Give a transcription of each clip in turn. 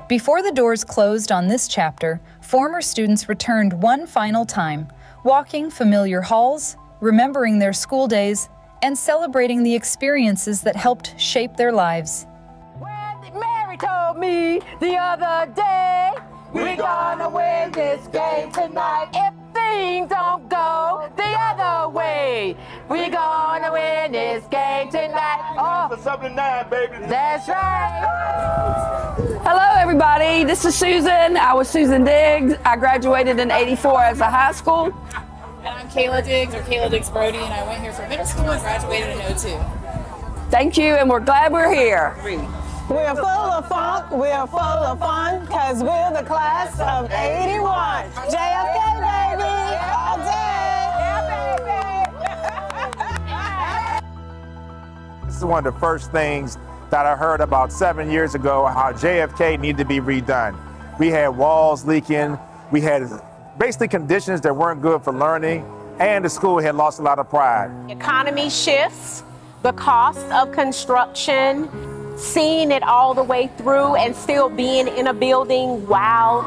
Before the doors closed on this chapter, former students returned one final time, walking familiar halls, remembering their school days, and celebrating the experiences that helped shape their lives. Well, Mary told me the other day, we're gonna win this game tonight. If things don't go the other way, we're gonna win this game tonight. Oh, it's 7-9, baby. That's right. Hello, everybody. This is Susan. I was Susan Diggs. I graduated in '84 as a high school. And I'm Kayla Diggs, or Kayla Diggs Brody, and I went here for middle school and graduated in '02. Thank you, and we're glad we're here. We're full of funk, we're full of fun, because we're the class of '81. JFK, baby, all day. Yeah, baby. This is one of the first things that I heard about 7 years ago, how JFK needed to be redone. We had walls leaking, we had basically conditions that weren't good for learning, and the school had lost a lot of pride. Economy shifts, the cost of construction, seeing it all the way through and still being in a building while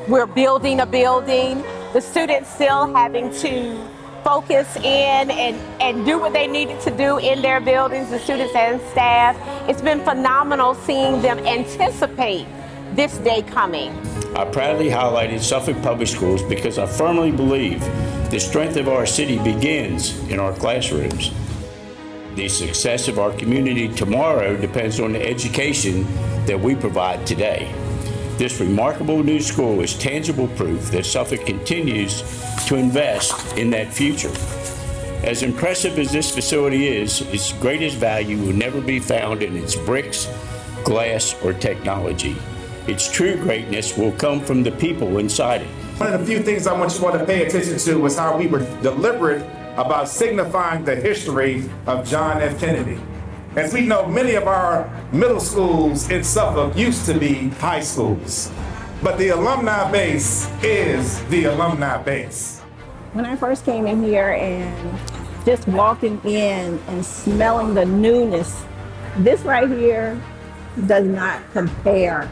we're building a building, the students still having to focus in and do what they needed to do in their buildings, the students and staff. It's been phenomenal seeing them anticipate this day coming. I proudly highlighted Suffolk Public Schools because I firmly believe the strength of our city begins in our classrooms. The success of our community tomorrow depends on the education that we provide today. This remarkable new school is tangible proof that Suffolk continues to invest in that future. As impressive as this facility is, its greatest value will never be found in its bricks, glass, or technology. Its true greatness will come from the people inside it. One of the few things I want you to pay attention to was how we were deliberate about signifying the history of John F. Kennedy. As we know, many of our middle schools in Suffolk used to be high schools, but the alumni base is the alumni base. When I first came in here and just walking in and smelling the newness, this right here does not compare.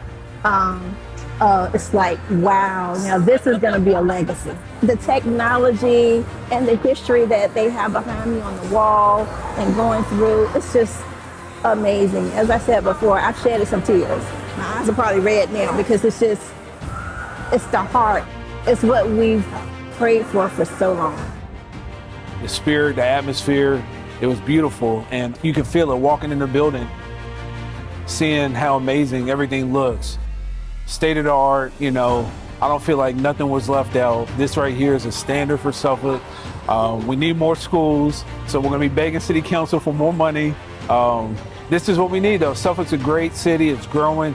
It's like, wow, now this is going to be a legacy. The technology and the history that they have behind me on the wall and going through, it's just amazing. As I said before, I've shedded some tears. My eyes are probably red now because it's the heart. It's what we've prayed for so long. The spirit, the atmosphere, it was beautiful. And you can feel it walking in the building, seeing how amazing everything looks. State of the art, you know, I don't feel like nothing was left out. This right here is a standard for Suffolk. We need more schools, so we're gonna be begging City Council for more money. This is what we need though. Suffolk's a great city, it's growing.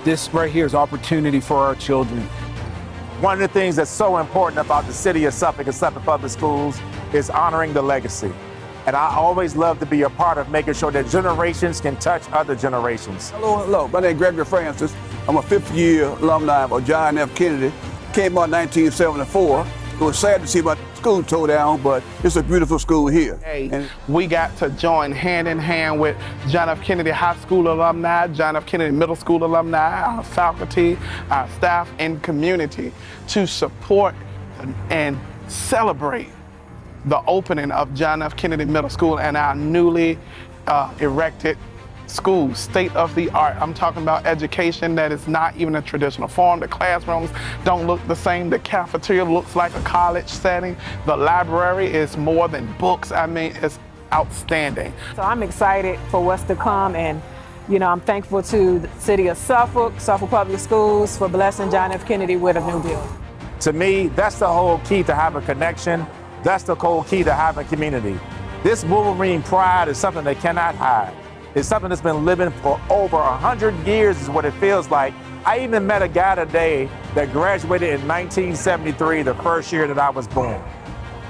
This right here is opportunity for our children. One of the things that's so important about the city of Suffolk and Suffolk Public Schools is honoring the legacy. And I always love to be a part of making sure that generations can touch other generations. Hello. My name is Gregory Francis. I'm a fifth-year alumni of John F. Kennedy. Came out in 1974. It was sad to see my school tore down, but it's a beautiful school here. And we got to join hand in hand with John F. Kennedy High School alumni, John F. Kennedy Middle School alumni, our faculty, our staff, and community to support and celebrate the opening of John F. Kennedy Middle School and our newly erected school, state of the art. I'm talking about education that is not even a traditional form. The classrooms don't look the same. The cafeteria looks like a college setting. The library is more than books. I mean, it's outstanding. So I'm excited for what's to come, and you know, I'm thankful to the city of Suffolk Public Schools for blessing John F. Kennedy with a new building. To me, that's the whole key to having connection. That's the whole key to having community. This Wolverine pride is something they cannot hide. It's something that's been living for over 100 years is what it feels like. I even met a guy today that graduated in 1973, the first year that I was born.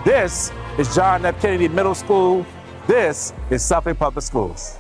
This is John F. Kennedy Middle School. This is Suffolk Public Schools.